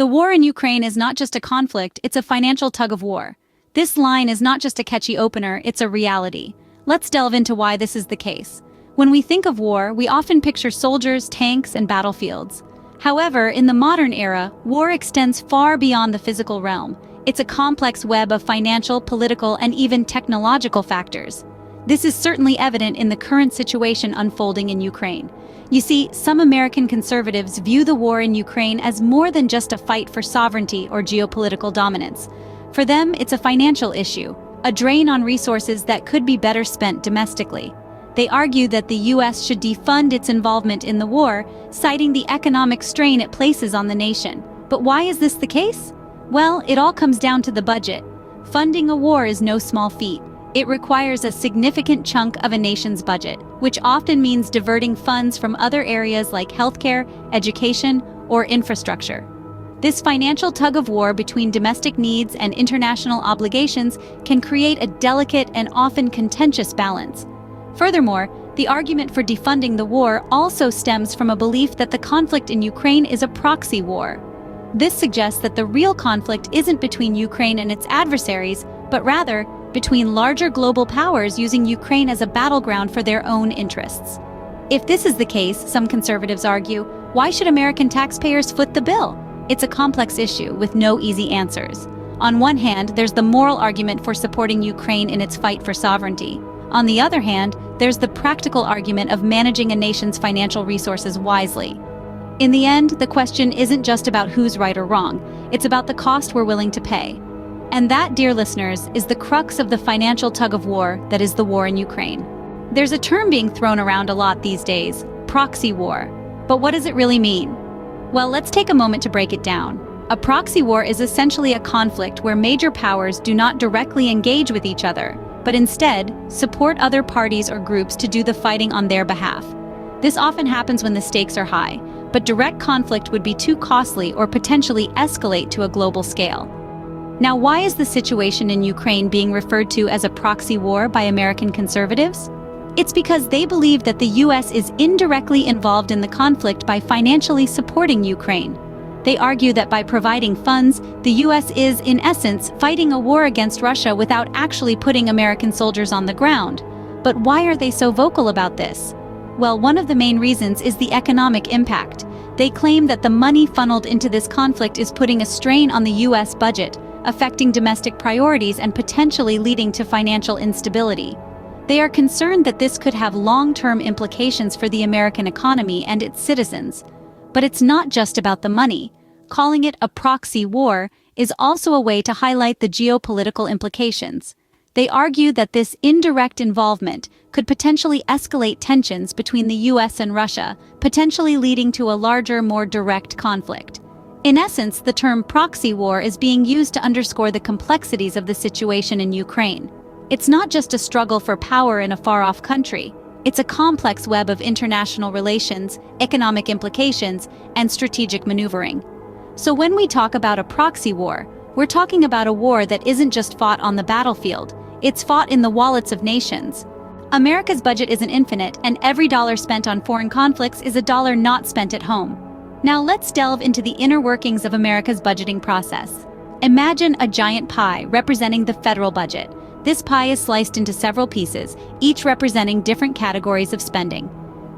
The war in Ukraine is not just a conflict, it's a financial tug-of-war. This line is not just a catchy opener, it's a reality. Let's delve into why this is the case. When we think of war, we often picture soldiers, tanks, and battlefields. However, in the modern era, war extends far beyond the physical realm. It's a complex web of financial, political, and even technological factors. This is certainly evident in the current situation unfolding in Ukraine. You see, some American conservatives view the war in Ukraine as more than just a fight for sovereignty or geopolitical dominance. For them, it's a financial issue, a drain on resources that could be better spent domestically. They argue that the U.S. should defund its involvement in the war, citing the economic strain it places on the nation. But why is this the case? Well, it all comes down to the budget. Funding a war is no small feat. It requires a significant chunk of a nation's budget, which often means diverting funds from other areas like healthcare, education, or infrastructure. This financial tug-of-war between domestic needs and international obligations can create a delicate and often contentious balance. Furthermore, the argument for defunding the war also stems from a belief that the conflict in Ukraine is a proxy war. This suggests that the real conflict isn't between Ukraine and its adversaries, but rather between larger global powers using Ukraine as a battleground for their own interests. If this is the case, some conservatives argue, why should American taxpayers foot the bill? It's a complex issue with no easy answers. On one hand, there's the moral argument for supporting Ukraine in its fight for sovereignty. On the other hand, there's the practical argument of managing a nation's financial resources wisely. In the end, the question isn't just about who's right or wrong, it's about the cost we're willing to pay. And that, dear listeners, is the crux of the financial tug-of-war that is the war in Ukraine. There's a term being thrown around a lot these days, proxy war. But what does it really mean? Well, let's take a moment to break it down. A proxy war is essentially a conflict where major powers do not directly engage with each other, but instead support other parties or groups to do the fighting on their behalf. This often happens when the stakes are high, but direct conflict would be too costly or potentially escalate to a global scale. Now, why is the situation in Ukraine being referred to as a proxy war by American conservatives? It's because they believe that the U.S. is indirectly involved in the conflict by financially supporting Ukraine. They argue that by providing funds, the U.S. is, in essence, fighting a war against Russia without actually putting American soldiers on the ground. But why are they so vocal about this? Well, one of the main reasons is the economic impact. They claim that the money funneled into this conflict is putting a strain on the U.S. budget, affecting domestic priorities and potentially leading to financial instability. They are concerned that this could have long-term implications for the American economy and its citizens. But it's not just about the money. Calling it a proxy war is also a way to highlight the geopolitical implications. They argue that this indirect involvement could potentially escalate tensions between the U.S. and Russia, potentially leading to a larger, more direct conflict. In essence, the term proxy war is being used to underscore the complexities of the situation in Ukraine. It's not just a struggle for power in a far-off country. It's a complex web of international relations, economic implications, and strategic maneuvering. So when we talk about a proxy war, we're talking about a war that isn't just fought on the battlefield, it's fought in the wallets of nations. America's budget isn't infinite, and every dollar spent on foreign conflicts is a dollar not spent at home. Now let's delve into the inner workings of America's budgeting process. Imagine a giant pie representing the federal budget. This pie is sliced into several pieces, each representing different categories of spending.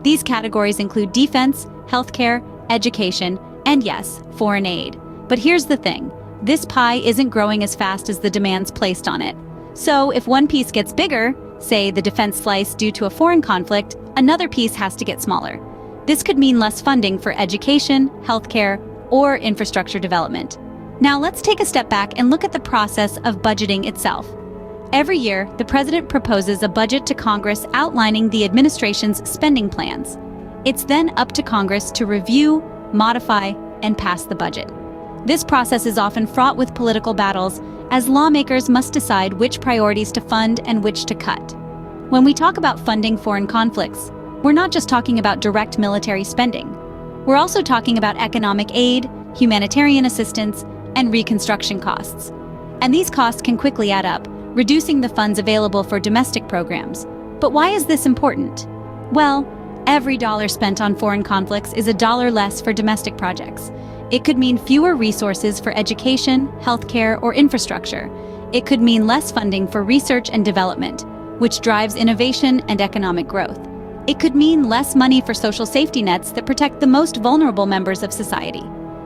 These categories include defense, healthcare, education, and yes, foreign aid. But here's the thing, this pie isn't growing as fast as the demands placed on it. So if one piece gets bigger, say the defense slice due to a foreign conflict, another piece has to get smaller. This could mean less funding for education, healthcare, or infrastructure development. Now let's take a step back and look at the process of budgeting itself. Every year, the president proposes a budget to Congress outlining the administration's spending plans. It's then up to Congress to review, modify, and pass the budget. This process is often fraught with political battles, as lawmakers must decide which priorities to fund and which to cut. When we talk about funding foreign conflicts, we're not just talking about direct military spending. We're also talking about economic aid, humanitarian assistance, and reconstruction costs. And these costs can quickly add up, reducing the funds available for domestic programs. But why is this important? Well, every dollar spent on foreign conflicts is a dollar less for domestic projects. It could mean fewer resources for education, healthcare, or infrastructure. It could mean less funding for research and development, which drives innovation and economic growth. It could mean less money for social safety nets that protect the most vulnerable members of society.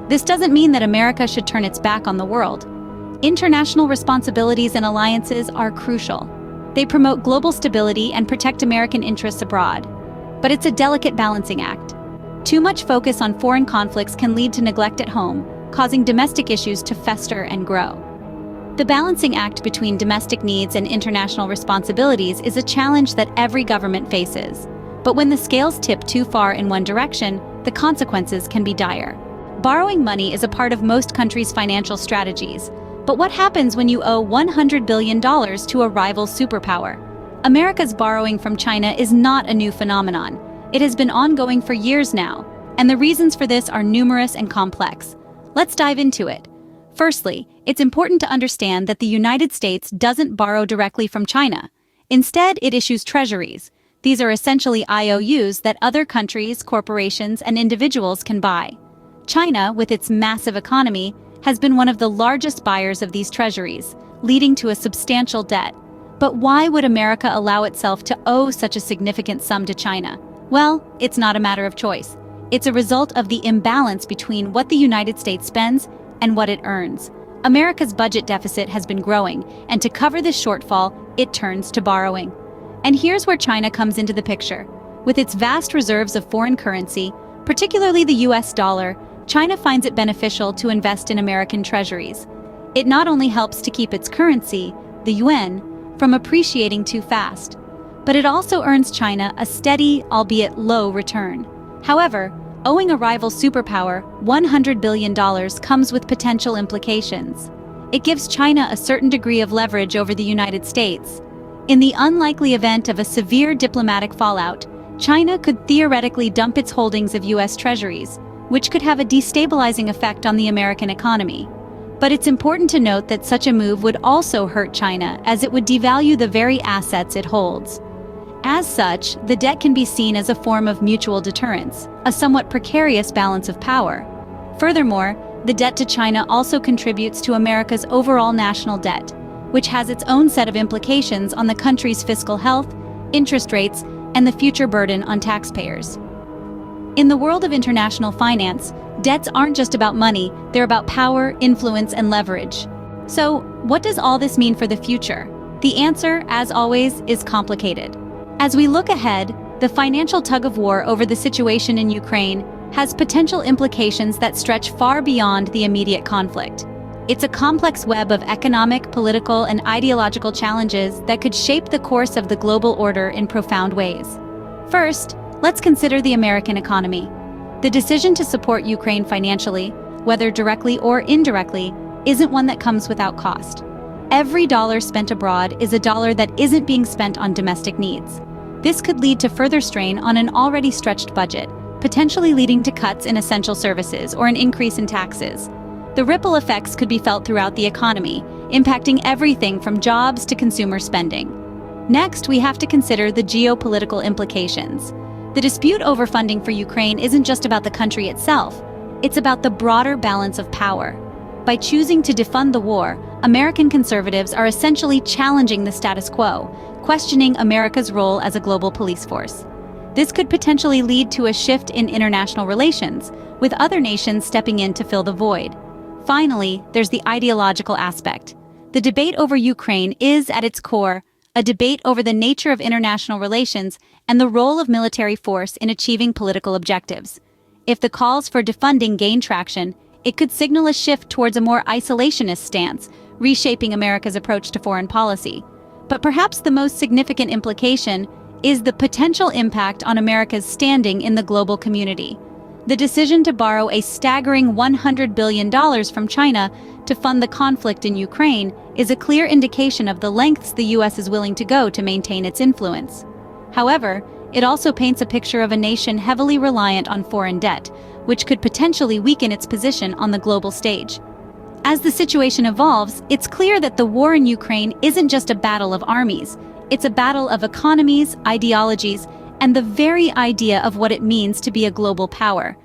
This doesn't mean that America should turn its back on the world. International responsibilities and alliances are crucial. They promote global stability and protect American interests abroad. But it's a delicate balancing act. Too much focus on foreign conflicts can lead to neglect at home, causing domestic issues to fester and grow. The balancing act between domestic needs and international responsibilities is a challenge that every government faces. But when the scales tip too far in one direction, the consequences can be dire. Borrowing money is a part of most countries' financial strategies. But what happens when you owe $100 billion to a rival superpower? America's borrowing from China is not a new phenomenon. It has been ongoing for years now, and the reasons for this are numerous and complex. Let's dive into it. Firstly, it's important to understand that the United States doesn't borrow directly from China. Instead, it issues treasuries. These are essentially IOUs that other countries, corporations, and individuals can buy. China, with its massive economy, has been one of the largest buyers of these treasuries, leading to a substantial debt. But why would America allow itself to owe such a significant sum to China? Well, it's not a matter of choice. It's a result of the imbalance between what the United States spends and what it earns. America's budget deficit has been growing, and to cover this shortfall, it turns to borrowing. And here's where China comes into the picture. With its vast reserves of foreign currency, particularly the US dollar, China finds it beneficial to invest in American treasuries. It not only helps to keep its currency, the yuan, from appreciating too fast, but it also earns China a steady, albeit low, return. However, owing a rival superpower $100 billion comes with potential implications. It gives China a certain degree of leverage over the United States. In the unlikely event of a severe diplomatic fallout, China could theoretically dump its holdings of US treasuries, which could have a destabilizing effect on the American economy. But it's important to note that such a move would also hurt China, as it would devalue the very assets it holds. As such, the debt can be seen as a form of mutual deterrence, a somewhat precarious balance of power. Furthermore, the debt to China also contributes to America's overall national debt, which has its own set of implications on the country's fiscal health, interest rates, and the future burden on taxpayers. In the world of international finance, debts aren't just about money, they're about power, influence, and leverage. So, what does all this mean for the future? The answer, as always, is complicated. As we look ahead, the financial tug-of-war over the situation in Ukraine has potential implications that stretch far beyond the immediate conflict. It's a complex web of economic, political, and ideological challenges that could shape the course of the global order in profound ways. First, let's consider the American economy. The decision to support Ukraine financially, whether directly or indirectly, isn't one that comes without cost. Every dollar spent abroad is a dollar that isn't being spent on domestic needs. This could lead to further strain on an already stretched budget, potentially leading to cuts in essential services or an increase in taxes. The ripple effects could be felt throughout the economy, impacting everything from jobs to consumer spending. Next, we have to consider the geopolitical implications. The dispute over funding for Ukraine isn't just about the country itself, it's about the broader balance of power. By choosing to defund the war, American conservatives are essentially challenging the status quo, questioning America's role as a global police force. This could potentially lead to a shift in international relations, with other nations stepping in to fill the void. Finally, there's the ideological aspect. The debate over Ukraine is, at its core, a debate over the nature of international relations and the role of military force in achieving political objectives. If the calls for defunding gain traction, it could signal a shift towards a more isolationist stance, reshaping America's approach to foreign policy. But perhaps the most significant implication is the potential impact on America's standing in the global community. The decision to borrow a staggering $100 billion from China to fund the conflict in Ukraine is a clear indication of the lengths the US is willing to go to maintain its influence. However, it also paints a picture of a nation heavily reliant on foreign debt, which could potentially weaken its position on the global stage. As the situation evolves, it's clear that the war in Ukraine isn't just a battle of armies, it's a battle of economies, ideologies, and the very idea of what it means to be a global power.